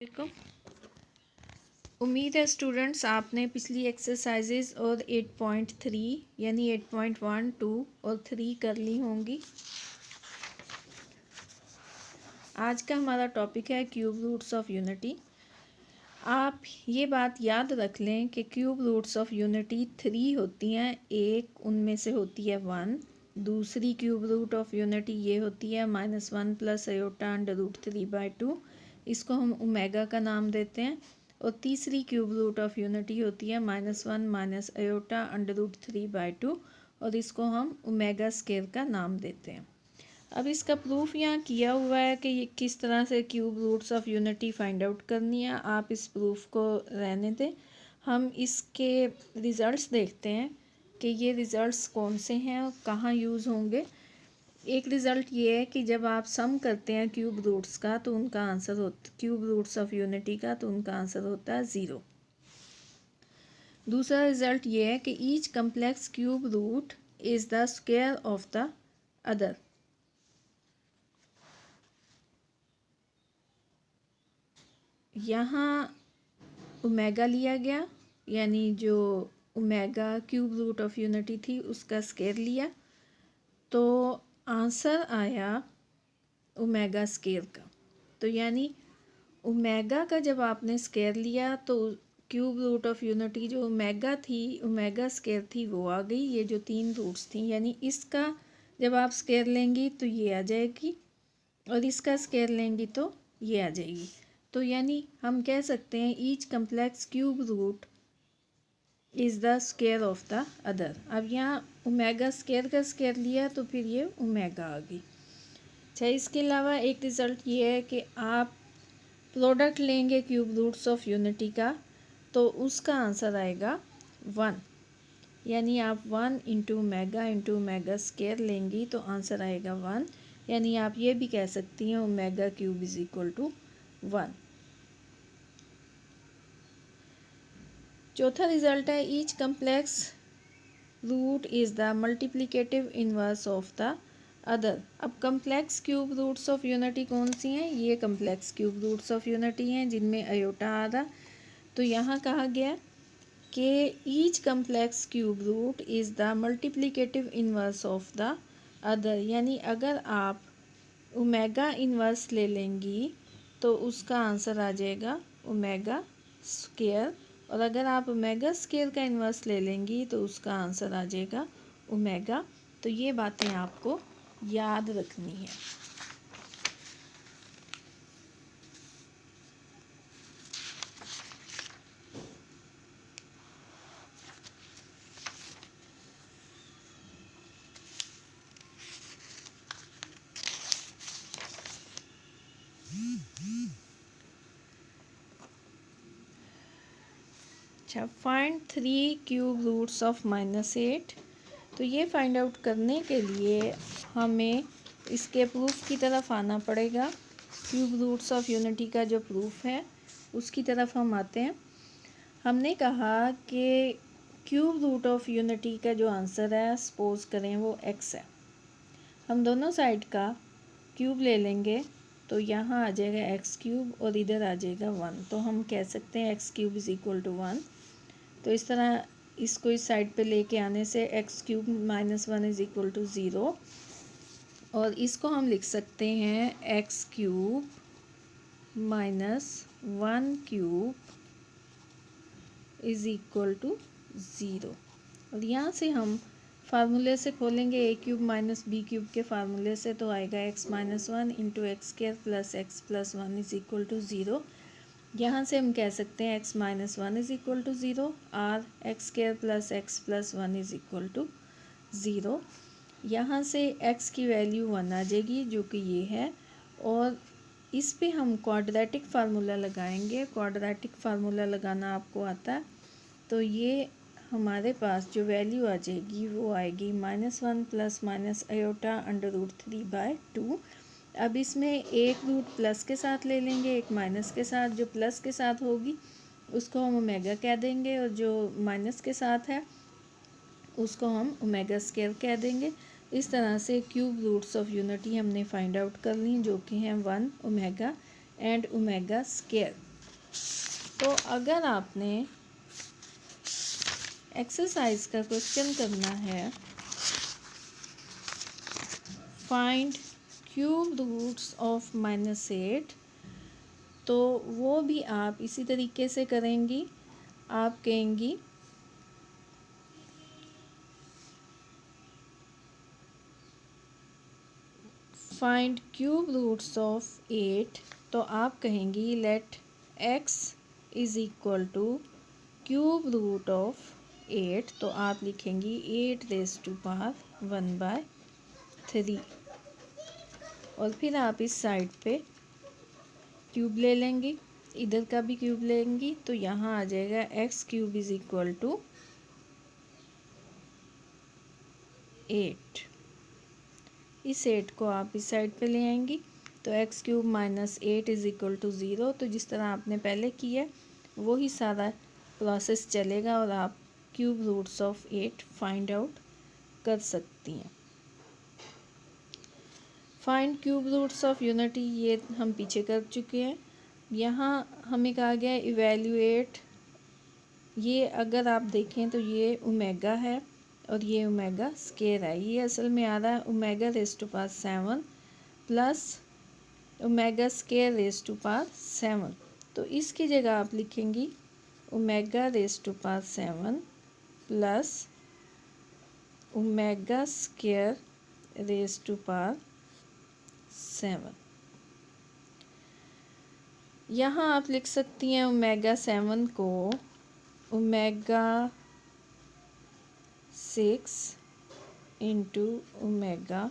देखो, उम्मीद है स्टूडेंट्स आपने पिछली एक्सरसाइजेज और 8.3 यानी 8.1, 2 और 3 कर ली होंगी। आज का हमारा टॉपिक है क्यूब रूट्स ऑफ यूनिटी। आप ये बात याद रख लें कि क्यूब रूट्स ऑफ यूनिटी 3 होती हैं, एक उनमें से होती है 1। दूसरी क्यूब रूट ऑफ यूनिटी ये होती है -1 + आयोटा √3/2, इसको हम ओमेगा का नाम देते हैं। और तीसरी क्यूब रूट ऑफ यूनिटी होती है -1 - आयोटा √3/2 और इसको हम ओमेगा स्क्वायर का नाम देते हैं। अब इसका प्रूफ यहाँ किया हुआ है कि ये किस तरह से cube roots of unity find out करनी है। आप इस प्रूफ को रहने दें, हम इसके रिज़ल्ट्स देखते हैं कि ये रिज़ल्ट्स कौन से हैं और कहाँ यूज़ होंगे। एक रिज़ल्ट ये है कि जब आप सम करते हैं क्यूब रूट्स का तो उनका आंसर होता, क्यूब रूट्स ऑफ यूनिटी का, तो उनका आंसर होता है 0। दूसरा रिज़ल्ट ये है कि each complex cube root is the square of the other. यहाँ ओमेगा लिया गया, यानी जो omega cube root of unity थी उसका स्क्वायर लिया, तो आंसर आया ओमेगा स्क्वायर का। तो यानी ओमेगा का जब आपने स्क्वायर लिया तो क्यूब रूट ऑफ यूनिटी जो ओमेगा थी, ओमेगा स्क्वायर थी, वो आ गई। ये जो 3 रूट्स थी, यानी इसका जब आप स्क्वायर लेंगी तो ये आ जाएगी और इसका स्क्वायर लेंगी तो ये आ जाएगी। तो यानी हम कह सकते हैं each complex cube root is the square of the other. अब यहाँ ओमेगा स्क्वायर का स्क्वायर लिया तो फिर ये ओमेगा आ गई। अच्छा, इसके अलावा एक रिज़ल्ट ये है कि आप प्रोडक्ट लेंगे क्यूब रूट्स ऑफ यूनिटी का तो उसका आंसर आएगा 1। यानी आप 1 × ओमेगा स्क्वायर लेंगी तो आंसर आएगा 1। यानी आप ये भी कह सकती हैं ओमेगा क्यूब = 1। चौथा रिजल्ट है each complex root is the multiplicative inverse of the other. अब complex cube roots of unity कौन सी हैं? ये complex cube roots of unity हैं जिनमें आयोटा आ रहा। तो यहाँ कहा गया कि each complex cube root is the multiplicative inverse of the other. यानी अगर आप ओमेगा इन्वर्स ले लेंगी तो उसका आंसर आ जाएगा ओमेगा स्क्वायर, और अगर आप ओमेगा स्क्वायर का इन्वर्स ले लेंगी तो उसका आंसर आ जाएगा ओमेगा। तो ये बातें आपको याद रखनी है। अच्छा, फाइंड 3 क्यूब रूट्स ऑफ -8। तो ये फाइंड आउट करने के लिए हमें इसके प्रूफ की तरफ आना पड़ेगा। क्यूब रूट्स ऑफ यूनिटी का जो प्रूफ है उसकी तरफ हम आते हैं। हमने कहा कि क्यूब रूट ऑफ यूनिटी का जो आंसर है, सपोज करें वो x है, हम दोनों साइड का क्यूब ले लेंगे तो यहाँ आ जाएगा x³ और इधर आ जाएगा 1। तो हम कह सकते हैं x³ = 1। तो इस तरह इसको इस साइड पे लेके आने से x³ - 1 = 0, और इसको हम लिख सकते हैं x³ - 1³ = 0। और यहाँ से हम फार्मूले से खोलेंगे a³ - b³ के फार्मूले से, तो आएगा x - 1 × x² + x + 1 = 0। यहाँ से हम कह सकते हैं x - 1 = 0 और x² + x + 1 = 0। यहाँ से x की वैल्यू 1 आ जाएगी जो कि ये है, और इस पे हम क्वाड्रेटिक फार्मूला लगाएंगे। क्वाड्रेटिक फार्मूला लगाना आपको आता है, तो ये हमारे पास जो वैल्यू आ जाएगी वो आएगी -1 + आयोटा √3/2। अब इसमें एक रूट प्लस के साथ ले लेंगे, एक माइनस के साथ। जो प्लस के साथ होगी उसको हम ओमेगा कह देंगे, और जो माइनस के साथ है उसको हम ओमेगा स्क्वायर कह देंगे। इस तरह से क्यूब रूट्स ऑफ यूनिटी हमने फाइंड आउट कर ली, जो कि हैं 1 ओमेगा एंड ओमेगा स्क्वायर। तो अगर आपने एक्सरसाइज का क्वेश्चन करना है फाइंड क्यूब रूट्स ऑफ -8, तो वो भी आप इसी तरीके से करेंगी। आप कहेंगी फाइंड क्यूब रूट्स ऑफ 8, तो आप कहेंगी let x is equal to cube root of 8, तो आप लिखेंगी 8⁻⁴ और फिर आप इस साइड पे क्यूब ले लेंगी, इधर का भी क्यूब लेंगी, तो यहाँ आ जाएगा x³ इज इक्वल टू 8। इस 8 को आप इस साइड पे ले आएंगी, तो x³ - 8 इज इक्वल टू 0। तो जिस तरह आपने पहले किया वही सारा प्रोसेस चलेगा और आप cube roots of 8 find out कर सकती हैं। Find cube roots of unity ये हम पीछे कर चुके हैं। यहाँ हमें कहा गया है इवेल्युएट, ये अगर आप देखें तो ये ओमेगा है और ये ओमेगा स्केयर है। ये असल में आ रहा है ω⁻7 प्लस ω²⁻7। तो इसकी जगह आप लिखेंगी ω⁻7 प्लस ω²⁻7। यहाँ आप लिख सकती हैं ω7 को ω6 इंटू ओमेगा,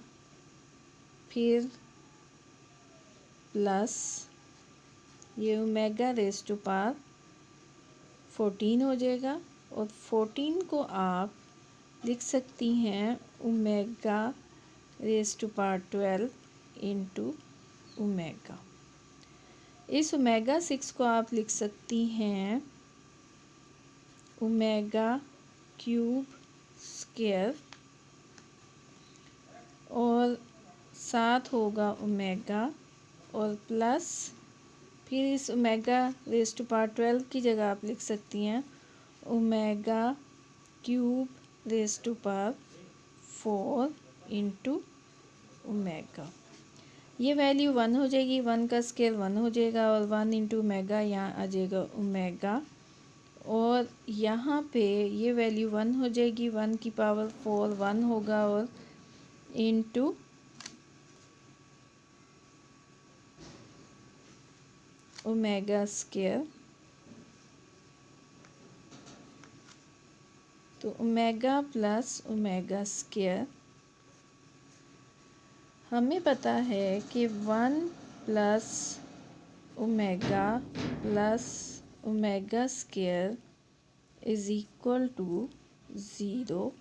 फिर प्लस ये ω⁻14 हो जाएगा और 14 को आप लिख सकती हैं ω⁻12 इंटू ओमेगा। इस ω6 को आप लिख सकती हैं ω³ और साथ होगा ओमेगा और प्लस फिर इस ω⁻12 की जगह आप लिख सकती हैं ω³ इंटू ओमेगा। ये वैल्यू 1 हो जाएगी, 1 का स्केयर 1 हो जाएगा और 1 इंटू ओमेगा यहाँ आ जाएगा ओमेगा, और यहाँ पे ये वैल्यू 1 हो जाएगी, 1 की पावर 4 1 होगा और इंटू ओमेगा स्केयर। तो ओमेगा प्लस ओमेगा स्केयर, हमें पता है कि 1 plus omega plus omega square is equal to 0।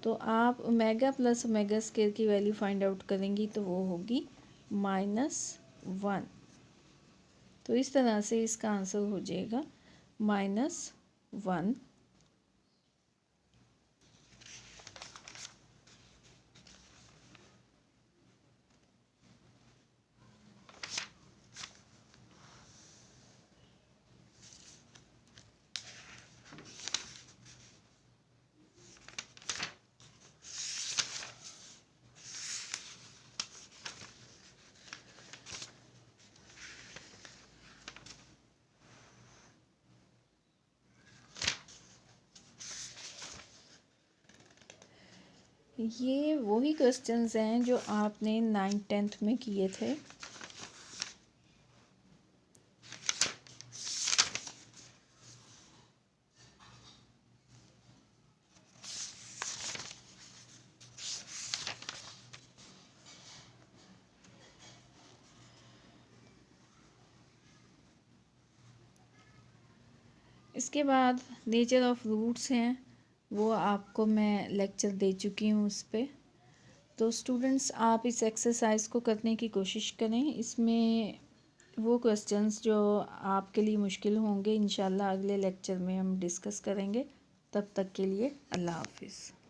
तो आप ओमेगा प्लस ओमेगा स्केयर की वैल्यू फाइंड आउट करेंगी तो वो होगी -1। तो इस तरह से इसका आंसर हो जाएगा -1। ये वही क्वेश्चंस हैं जो आपने 9th 10th में किए थे। इसके बाद नेचर ऑफ रूट्स हैं, वो आपको मैं लेक्चर दे चुकी हूँ उस पर। तो स्टूडेंट्स आप इस एक्सरसाइज को करने की कोशिश करें। इसमें वो क्वेश्चंस जो आपके लिए मुश्किल होंगे इंशाल्लाह अगले लेक्चर में हम डिस्कस करेंगे। तब तक के लिए अल्लाह हाफिज़।